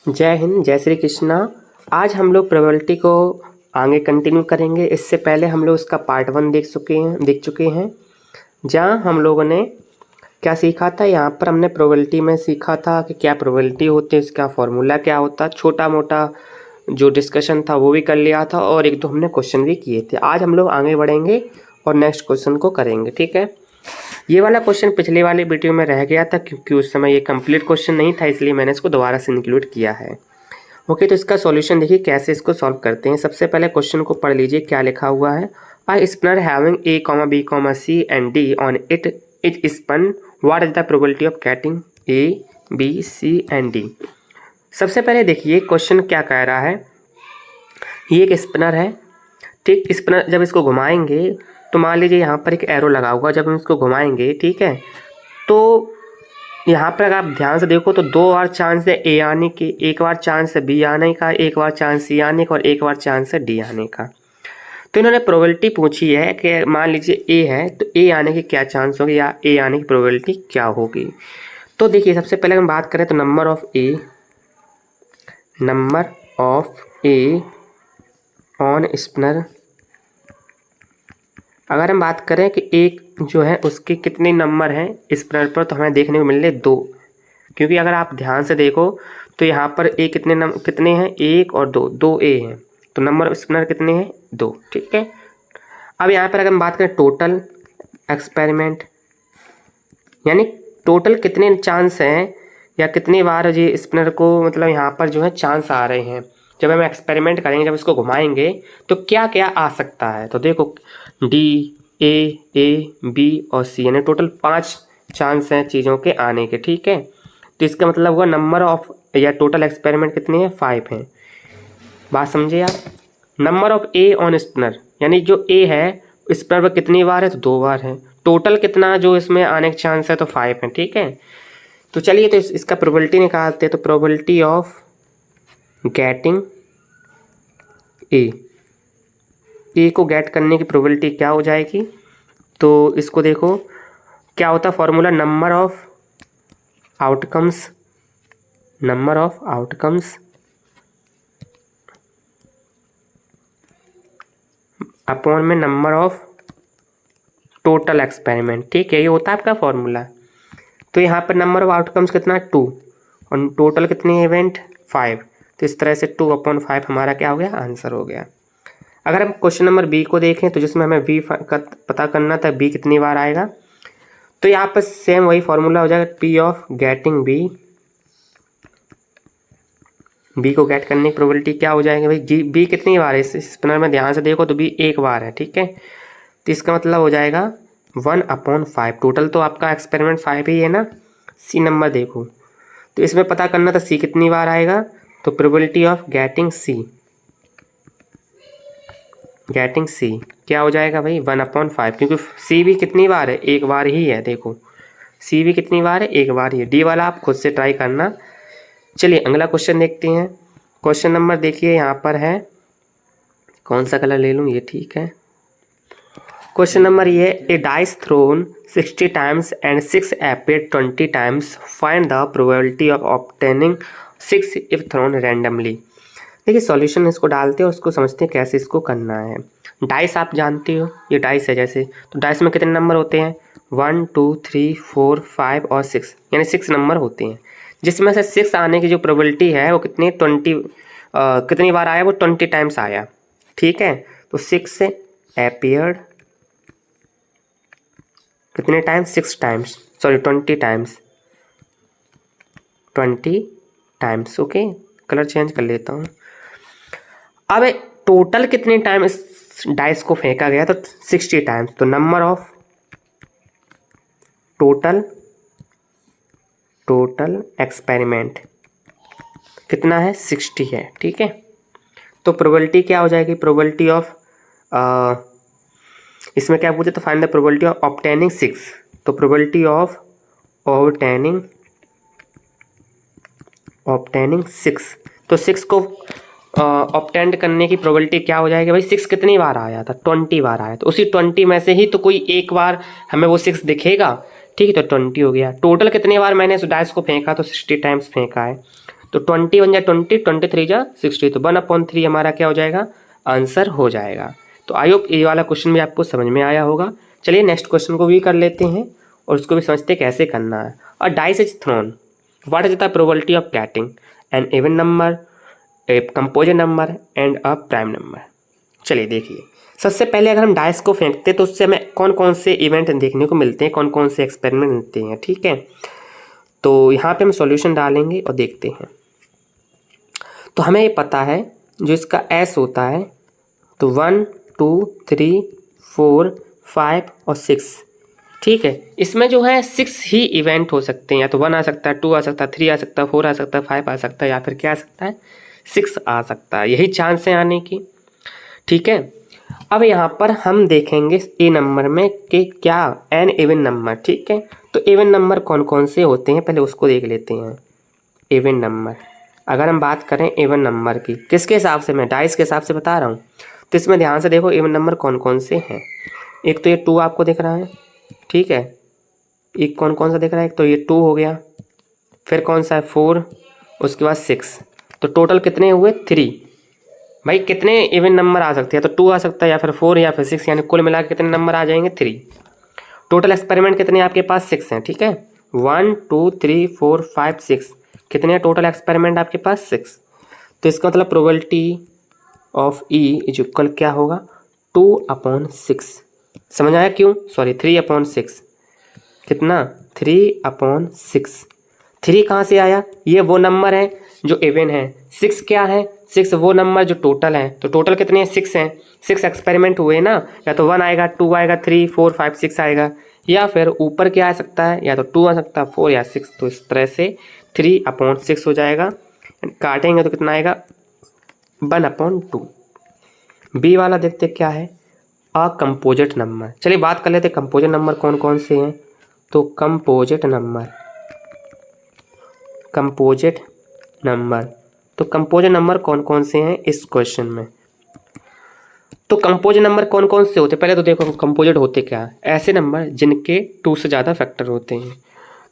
जय हिंद, जय श्री कृष्णा। आज हम लोग प्रोबेबिलिटी को आगे कंटिन्यू करेंगे। इससे पहले हम लोग उसका पार्ट 1 देख चुके हैं जहाँ हम लोगों ने क्या सीखा था। यहाँ पर हमने प्रोबेबिलिटी में सीखा था कि क्या प्रोबेबिलिटी होती है, इसका फॉर्मूला क्या होता है, छोटा मोटा जो डिस्कशन था वो भी कर लिया था और एक दो हमने क्वेश्चन भी किए थे। आज हम लोग आगे बढ़ेंगे और नेक्स्ट क्वेश्चन को करेंगे, ठीक है। ये वाला क्वेश्चन पिछले वाले वीडियो में रह गया था क्योंकि उस समय ये कंप्लीट क्वेश्चन नहीं था, इसलिए मैंने इसको दोबारा से इंक्लूड किया है। ओके, तो इसका सॉल्यूशन देखिए कैसे इसको सॉल्व करते हैं। सबसे पहले क्वेश्चन को पढ़ लीजिए, क्या लिखा हुआ है। A spinner having A, B, C and D on it is spun, what is the probability of getting A, B, C and D। सबसे पहले देखिए क्वेश्चन क्या कह रहा है। ये एक स्पिनर है, ठीक। स्पिनर जब इसको घुमाएंगे तो मान लीजिए यहाँ पर एक एरो लगा हुआ, जब हम इसको घुमाएंगे, ठीक है, तो यहाँ पर अगर आप ध्यान से देखो तो 2 बार चांस है A आने की, एक बार चांस है B आने का, एक बार चांस C आने का और एक बार चांस है D आने का। तो इन्होंने प्रोबेबिलिटी पूछी है कि मान लीजिए A है तो A आने की क्या चांस होगी या A आने की प्रोबेबिलिटी क्या होगी। तो देखिए सबसे पहले हम बात करें तो number of A on spinner. अगर हम बात करें कि एक जो है उसके कितने नंबर हैं स्पिनर पर, तो हमें देखने को मिल रहे 2, क्योंकि अगर आप ध्यान से देखो तो यहाँ पर ए कितने हैं, 1 और 2 ए हैं, तो नंबर ऑफ स्पिनर कितने हैं, 2, ठीक है। अब यहाँ पर अगर हम बात करें टोटल एक्सपेरिमेंट, यानी टोटल कितने चांस हैं या कितनी बार ये स्पिनर को मतलब यहाँ पर जो है चांस आ रहे हैं, जब हम एक्सपेरिमेंट करेंगे, जब इसको घुमाएंगे तो क्या क्या आ सकता है। तो देखो D, A, B और C, यानी टोटल 5 चांस हैं चीज़ों के आने के, ठीक है। तो इसका मतलब हुआ नंबर ऑफ या टोटल एक्सपेरिमेंट कितने हैं, 5 हैं। बात समझे आप। Number of A on spinner, यानी जो A है स्पिनर पर कितनी बार है, तो 2 बार है। टोटल कितना जो इसमें आने का चांस है, तो 5 है, ठीक है। तो चलिए तो इसका प्रोबेबिलिटी निकालते हैं। तो प्रोबेबिलिटी ऑफ गेटिंग ए को गेट करने की प्रोबेबिलिटी क्या हो जाएगी। तो इसको देखो क्या होता है formula, number of outcomes upon में नंबर ऑफ टोटल एक्सपेरिमेंट, ठीक है। ये होता है आपका फॉर्मूला। तो यहाँ पर नंबर ऑफ आउटकम्स कितना, 2 और टोटल कितने इवेंट, 5। तो इस तरह से 2/5 हमारा क्या हो गया, आंसर हो गया। अगर हम क्वेश्चन नंबर बी को देखें तो जिसमें हमें बी का पता करना था, बी कितनी बार आएगा, तो यहाँ पर सेम वही फॉर्मूला हो जाएगा, पी ऑफ गेटिंग बी को गेट करने की प्रोबेबिलिटी क्या हो जाएगी भाई, बी कितनी बार है इस स्पिनर में, ध्यान से देखो तो बी 1 बार है, ठीक है। तो इसका मतलब हो जाएगा 1/5। टोटल तो आपका एक्सपेरिमेंट 5 ही है ना। सी नंबर देखो, तो इसमें पता करना था सी कितनी बार आएगा, तो प्रोबेबिलिटी ऑफ गेटिंग सी क्या हो जाएगा भाई, 1/5, क्योंकि सी भी कितनी बार है, 1 बार ही है। देखो सी भी कितनी बार है, 1 बार ही है। डी वाला आप खुद से ट्राई करना। चलिए अगला क्वेश्चन देखते हैं। क्वेश्चन नंबर देखिए यहाँ पर है, कौन सा कलर ले लूँ, ये ठीक है। क्वेश्चन नंबर ये, a dice thrown 60 times and 6 appeared 20 times, find the probability of obtaining 6 if thrown randomly. देखिए सॉल्यूशन इसको डालते हैं, उसको समझते हैं कैसे इसको करना है। डाइस आप जानते हो, ये डाइस है जैसे, तो डाइस में कितने नंबर होते हैं, 1 2 3 4 5 और 6, यानी 6 नंबर होते हैं, जिसमें से 6 आने की जो प्रोबेबिलिटी है वो कितनी बार आया, वो 20 टाइम्स आया, ठीक है। तो 6 से अपीयर्ड कितने times, 6 times, sorry 20 times, okay. Colour change कर लेता हूँ। अब टोटल कितने टाइम इस डाइस को फेंका गया, तो 60 टाइम्स। तो नंबर ऑफ टोटल एक्सपेरिमेंट कितना है, 60 है, ठीक है। तो प्रोबेबिलिटी क्या हो जाएगी, प्रोबेबिलिटी ऑफ इसमें क्या पूछे, तो find the probability of obtaining 6। तो प्रोबेबिलिटी ऑफ ऑब्टेनिंग 6, तो 6 को ऑब्टेंड करने की प्रोबेबिलिटी क्या हो जाएगी भाई, 6 कितनी बार आया था, 20 बार आया। तो उसी 20 में से ही तो कोई एक बार हमें वो 6 दिखेगा, ठीक है। तो 20 हो गया। टोटल कितनी बार मैंने उस डाइस को फेंका, तो 60 टाइम्स फेंका है। तो 20 वन जा 20, 23 जा 60, तो 1/3 हमारा क्या हो जाएगा, आंसर हो जाएगा। तो आई होप ये वाला क्वेश्चन भी आपको समझ में आया होगा। चलिए नेक्स्ट क्वेश्चन को भी कर लेते हैं और उसको भी समझते कैसे करना है। और dice is throne, what is the probability of getting an even number, a composite number and a prime number. चलिए देखिए, सबसे पहले अगर हम डाइस को फेंकते हैं तो उससे हमें कौन कौन से इवेंट देखने को मिलते हैं, कौन कौन से एक्सपेरिमेंट मिलते हैं, ठीक है। तो यहाँ पे हम सॉल्यूशन डालेंगे और देखते हैं। तो हमें ये पता है जो इसका एस होता है, तो 1 2 3 4 5 और 6, ठीक है। इसमें जो है 6 ही इवेंट हो सकते हैं, या तो 1 आ सकता है, 2 आ सकता है, 3 आ सकता है, 4 आ सकता है, 5 आ सकता है, या फिर क्या आ सकता है, 6 आ सकता है। यही चांस है आने की, ठीक है। अब यहाँ पर हम देखेंगे ए नंबर में कि क्या एन इवन नंबर, ठीक है। तो इवन नंबर कौन कौन से होते हैं पहले उसको देख लेते हैं। इवन नंबर, अगर हम बात करें इवन नंबर की, किसके हिसाब से, मैं डाइस के हिसाब से बता रहा हूँ, तो इसमें ध्यान से देखो इवन नंबर कौन कौन से हैं। एक तो ये 2 आपको दिख रहा है, ठीक है। एक कौन कौन सा दिख रहा है, एक तो ये 2 हो गया, फिर कौन सा है 4, उसके बाद 6, तो टोटल कितने हुए 3। भाई कितने इवन नंबर आ सकते हैं, तो 2 आ सकता है, या फिर 4 या फिर 6, यानी कुल मिला के कितने नंबर आ जाएंगे 3। टोटल एक्सपेरिमेंट कितने आपके पास 6 हैं, ठीक है। 1 2 3 4 5 6, कितने टोटल एक्सपेरिमेंट आपके पास 6। तो इसका मतलब probability of E is equal क्या होगा, 2/6। समझ आया क्यों, सॉरी 3/6, कितना 3/6। 3 कहाँ से आया, ये वो नंबर है जो इवन है। 6 क्या है, 6 वो नंबर जो टोटल है। तो टोटल कितने हैं 6 हैं, 6 एक्सपेरिमेंट हुए ना, या तो 1 आएगा, 2 आएगा, 3 4 5 6 आएगा, या फिर ऊपर क्या आ सकता है, या तो 2 आ सकता है, 4 या 6। तो इस तरह से 3/6 हो जाएगा। काटेंगे तो कितना आएगा 1/2। बी वाला देखते क्या है, अ कंपोजिट नंबर। चलिए बात कर लेते हैं कंपोजिट नंबर कौन कौन से हैं। तो कंपोजिट नंबर, कंपोजिट नंबर, तो कंपोजिट नंबर कौन कौन से हैं इस क्वेश्चन में। तो कंपोजिट नंबर कौन कौन से होते हैं, पहले तो देखो कंपोजिट होते क्या है, ऐसे नंबर जिनके 2 से ज़्यादा फैक्टर होते हैं।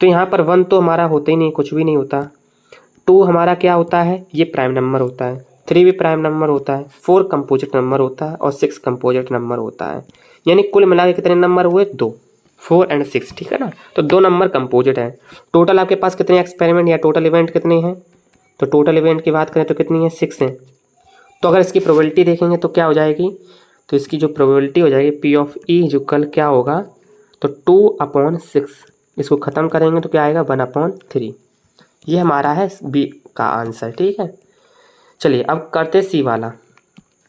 तो यहाँ पर 1 तो हमारा होता ही नहीं, कुछ भी नहीं होता। 2 हमारा क्या होता है, ये प्राइम नंबर होता है। 3 भी प्राइम नंबर होता है। 4 कंपोजिट नंबर होता है और 6 कंपोजिट नंबर होता है। यानी कुल मिला के कितने नंबर हुए 2, 4 एंड 6, ठीक है ना। तो 2 नंबर कंपोजिट है। टोटल आपके पास कितने एक्सपेरिमेंट या टोटल इवेंट कितने हैं, तो टोटल इवेंट की बात करें तो कितनी है 6 हैं। तो अगर इसकी प्रोबेबिलिटी देखेंगे तो क्या हो जाएगी, तो इसकी जो प्रोबेबिलिटी हो जाएगी पी ऑफ ई जो कल क्या होगा, तो 2/6, इसको ख़त्म करेंगे तो क्या आएगा 1/3। ये हमारा है बी का आंसर, ठीक है। चलिए अब करते सी वाला।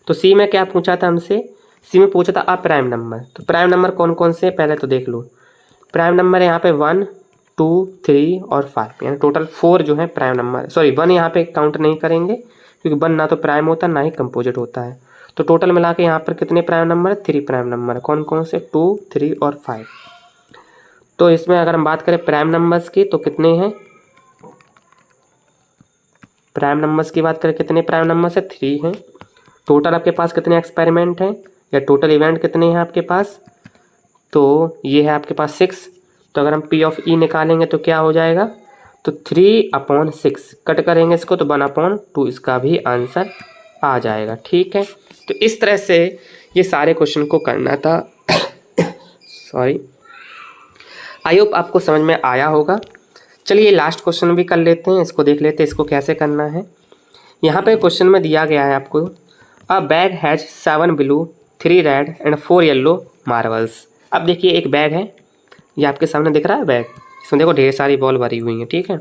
तो सी में क्या पूछा था हमसे, सी में पूछा था अप्राइम नंबर। तो प्राइम नंबर कौन कौन से पहले तो देख लो। प्राइम नंबर है यहाँ पे 1 2 3 और 5, यानी टोटल 4 जो है प्राइम नंबर। सॉरी 1 यहाँ पे काउंट नहीं करेंगे क्योंकि 1 ना तो प्राइम होता ना ही कंपोजिट होता है। तो टोटल मिला के यहाँ पर कितने प्राइम नंबर है, 3 प्राइम नंबर। कौन कौन से, 2 3 और 5। तो इसमें अगर हम बात करें प्राइम नंबर्स की तो कितने हैं, प्राइम नंबर्स की बात करें कितने प्राइम नंबर्स है 3 हैं। टोटल आपके पास कितने एक्सपेरिमेंट हैं या टोटल इवेंट कितने हैं आपके पास, तो ये है आपके पास 6। तो अगर हम पी ऑफ ई निकालेंगे तो क्या हो जाएगा, तो 3/6, कट करेंगे इसको तो 1/2 इसका भी आंसर आ जाएगा, ठीक है। तो इस तरह से ये सारे क्वेश्चन को करना था। सॉरी, आई होप आपको समझ में आया होगा। चलिए लास्ट क्वेश्चन भी कर लेते हैं, इसको देख लेते हैं इसको कैसे करना है। यहाँ पे क्वेश्चन में दिया गया है आपको, अ bag has 7 blue 3 red and 4 yellow marbles. अब देखिए एक बैग है, ये आपके सामने दिख रहा है बैग, इसमें देखो ढेर सारी बॉल भरी हुई हैं, ठीक है।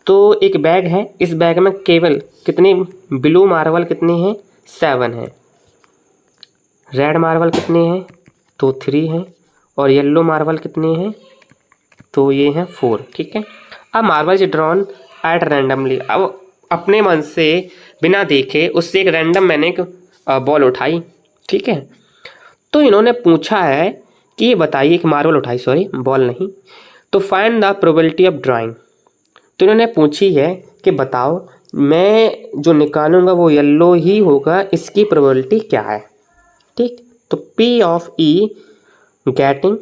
तो एक बैग है, इस बैग में केवल कितने ब्लू मार्बल कितने हैं 7 हैं, रेड मार्बल कितने हैं तो 3 हैं, और येलो मार्बल कितने हैं तो ये हैं 4, ठीक है। अब marble is drawn at randomly, अब अपने मन से बिना देखे उससे एक रैंडम मैंने एक बॉल उठाई, ठीक है। तो इन्होंने पूछा है कि ये बताइए, एक मार्बल उठाई, सॉरी बॉल नहीं, तो find the probability of drawing. तो इन्होंने पूछी है कि बताओ मैं जो निकालूंगा वो येलो ही होगा, इसकी प्रोबेबिलिटी क्या है, ठीक। तो P of E getting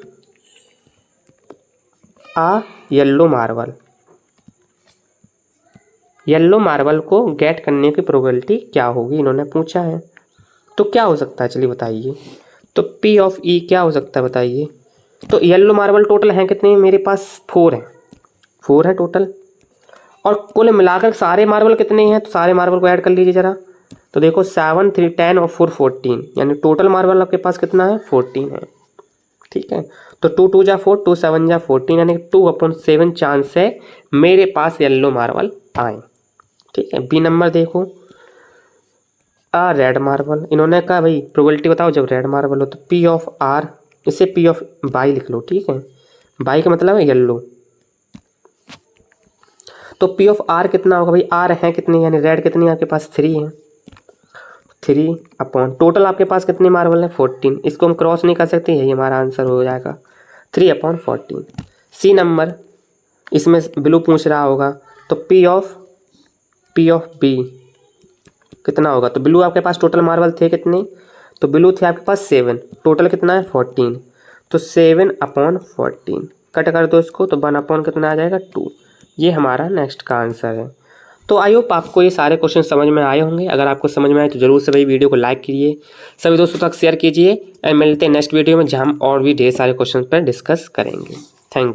a yellow marble, yellow marble को गेट करने की प्रोबेबिलिटी क्या होगी, इन्होंने पूछा है। तो क्या हो सकता है, चलिए बताइए। तो P ऑफ E क्या हो सकता है बताइए। तो येलो मार्बल टोटल हैं कितने, मेरे पास 4 हैं, 4 है टोटल। और कुल मिलाकर सारे मार्बल कितने हैं, तो सारे मार्बल को ऐड कर लीजिए ज़रा। तो देखो 7, 3, 10 और 4 14, यानी टोटल मार्बल आपके पास कितना है, 14 है। ठीक है, तो 2 2 जा 4, 2 7 जा 14, यानी 2/7 चांस है मेरे पास येलो मार्बल आए। ठीक है, बी नंबर देखो, रेड मार्बल। इन्होंने कहा भाई प्रोबेबिलिटी बताओ जब रेड मार्बल हो। तो P ऑफ R, इसे P ऑफ बाई लिख लो। ठीक है, बाई का मतलब है येलो। तो P ऑफ R कितना होगा भाई, R है कितने, यानी रेड कितनी आपके पास 3 है। 3 अपॉन टोटल आपके पास कितने मार्बल है, 14। इसको हम क्रॉस नहीं कर सकते, यही हमारा आंसर हो जाएगा 3/14। सी नंबर, इसमें ब्लू पूछ रहा होगा, तो P ऑफ B कितना होगा। तो ब्लू आपके पास टोटल मार्बल थे कितने, तो ब्लू थे आपके पास 7, टोटल कितना है 14। तो 7/14 कट कर दो इसको, तो 1 कितना आ जाएगा 2। ये हमारा नेक्स्ट का आंसर है। तो आई होप आपको ये सारे क्वेश्चन समझ में आए होंगे। अगर आपको समझ में आए तो जरूर से भाई वीडियो को लाइक कीजिए, सभी दोस्तों तक शेयर कीजिए। और मिलते हैं नेक्स्ट वीडियो में, जहाँ हम और भी ढेर सारे क्वेश्चन पर डिस्कस करेंगे। Thank you.